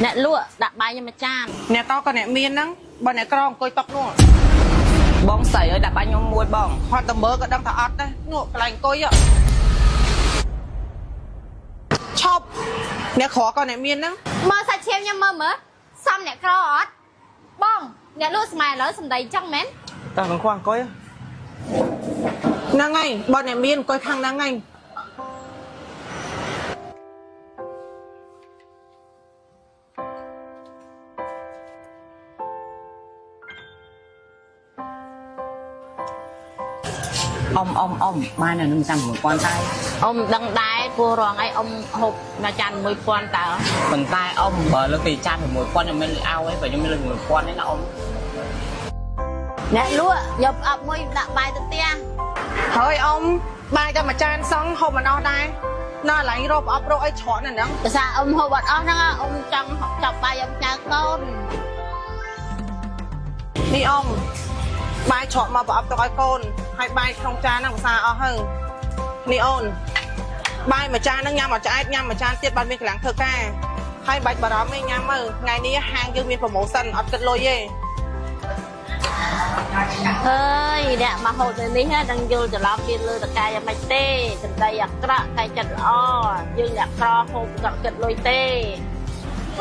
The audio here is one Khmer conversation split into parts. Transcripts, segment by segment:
អ្នកលក់ដាក់បាយញ៉ាំមួយចានអ្នកតក៏អ្នកមានហ្នឹងបើអ្នកក្រអង្គុយតុកនោះបងស្រីឲ្យដាក់បាយខ្ញុំមួយបងហត់តែមើលក៏ដឹងថាអត់ដែរនោះកន្លែងអង្គុយឈប់អ្នកក្រក៏អ្នកមានហ្នឹងមើលសាច់ឈាមញ៉ាំមើលសំអ្នកក្រអត់បងអ្នកលក់ស្មែឥឡូវសំដីចឹងមែនតើមិនខ្វះអង្គុយហ្នឹងហើយបើអ្នកមានអង្គុយខាងហ្នឹងហើយអ៊ំបាននៅនឹងចាំ1000តែអ៊ំដឹងដែរគួររងអីអ៊ំហូបមួយចាន1000តើប៉ុន្តែអ៊ំបើលើកពីចាន1000ខ្ញុំមិនឲ្យទេបើខ្ញុំលើក1000ទេណាអ៊ំអ្នកលក់យកផ្អាប់មួយដាក់បាយទៅផ្ទះហើយអ៊ំបាយតែមួយចានសងហូបមិនអស់ដែរនៅកន្លែងរកប្រអប់រកអីច្រកហ្នឹងភាសាអ៊ំហូបអត់អស់ហ្នឹងអ៊ំចង់ចាប់បាយអ៊ំញ៉ៅកូននេះអ៊ំបាយច្រកមកប្រអប់ទៅឲ្យកូនហើយបាយក្នុងចានហ្នឹងភាសាអស់ហើយនេះអូនបាយមួយចានហ្នឹងញ៉ាំមួយឆ្អែតញ៉ាំមួយចានទៀតបានមានកន្លងធ្វើការហើយបាច់បារម្ភឯងញ៉ាំទៅថ្ងៃនេះហាងយើងមានប្រូម៉ូសិនអត់គិតលុយទេហើយអ្នកមកហូបនៅនេះនឹងយល់ច្រឡំមានលើតកាយមិនទេសម្ដីអាក្រក់តែចិត្តល្អយើងអ្នកក្រហូបក៏គិតលុយទេ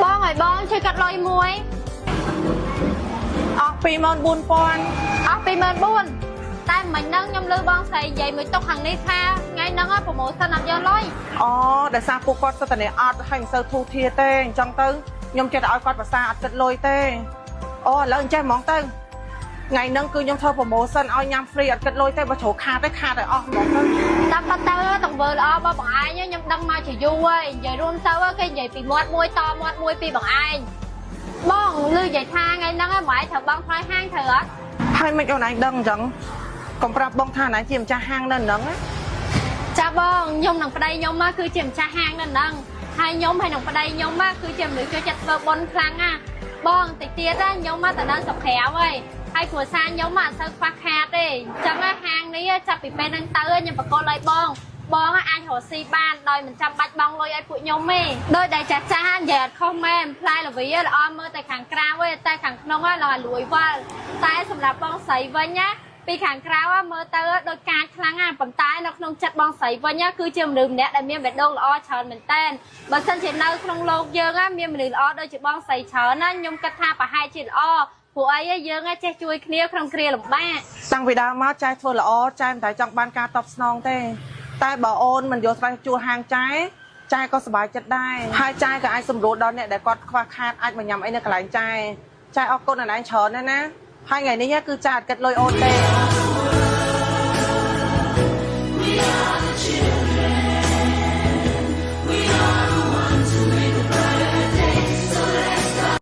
បងឲ្យបងជួយកាត់លុយមួយអស់24000អស់24000តែមិញហ្នឹងខ្ញុំលើបងស្រីនិយាយមួយតុកខាងនេះថាថ្ងៃហ្នឹងប្រូម៉ូសិនអត់យកលុយអូដោយសារពួកគាត់សិតតែអត់ហើយមិនសូវធូរធារទេអញ្ចឹងទៅខ្ញុំចេះតែឲ្យគាត់ភាសាអត់គិតលុយទេអូឥឡូវអញ្ចេះហ្មងទៅថ្ងៃហ្នឹងគឺខ្ញុំធ្វើប្រូម៉ូសិនឲ្យញ៉ាំ free អត់គិតលុយទេបើជ្រោខាតទេខាតឲ្យអស់ហ្មងទៅតាមបាត់ទៅតង្វើល្អរបស់បងឯងខ្ញុំដឹងមកជាយូរហើយនិយាយរួមទៅគេនិយាយពីមាត់មួយតមាត់មួយពីបងឯងបងលឺនិយាយថាថ្ងៃហ្នឹងម៉ែត្រូវបងថ្លៃហាងត្រូវអត់ហើយមិនអូនឯងដឹងអញ្ចឹងកុំប្រាប់បងថាណែជាម្ចាស់ហាងនៅហ្នឹងចាបងខ្ញុំនឹងប្តីខ្ញុំមកគឺជាម្ចាស់ហាងនៅហ្នឹងហើយខ្ញុំហើយនឹងប្តីខ្ញុំមកគឺជាមនុស្សចូលចិត្តធ្វើបុណ្យខ្លាំងណាបងតិចទៀតខ្ញុំមកតែដល់ស្រុកក្រៅហើយគ្រួសារខ្ញុំអត់សូវខ្វះខាតទេអញ្ចឹងហាងនេះចាប់ពីពេលហ្នឹងទៅខ្ញុំបកលឲ្យបងអាចរកស៊ីបានដោយមិនចាំបាច់បង់លុយឲ្យពួកខ្ញុំទេដោយដែលចាស់និយាយអត់ខុសមែនផ្លែល្វីល្អមើលតែខាងក្រៅទេតែខាងក្នុងឡើយលួយវល់តែសម្រាប់បងស្រីវិញណាពីខាងក្រៅមើលទៅដូចកាចខ្លាំងណាស់ប៉ុន្តែនៅក្នុងចិត្តបងស្រីវិញគឺជាមនុស្សម្នាក់ដែលមានបេះដូងល្អច្រើនមែនតើបើសិនជានៅក្នុងโลกយើងមានមនុស្សល្អដូចជាបងស្រីច្រើនណាខ្ញុំគិតថាប្រហែលជាល្អពួកអីយើងចេះជួយគ្នាក្នុងគ្រាលំបាកតាំងពីដើមមកចែធ្វើល្អចែមិនតែចង់បានការតបស្នងទេតែបើអូនមិនយកស្បែកជួលហាងចែក៏សប្បាយចិត្តដែរហើយចែក៏អាចសម្រួលដល់អ្នកដែលគាត់ខ្វះខាតអាចមកញ៉ាំអីនៅកន្លែងចែអរគុណអរឯងច្រើនណាស់ណាហើយថ្ងៃនេះគឺចែអត់គិតលុយអូនទេ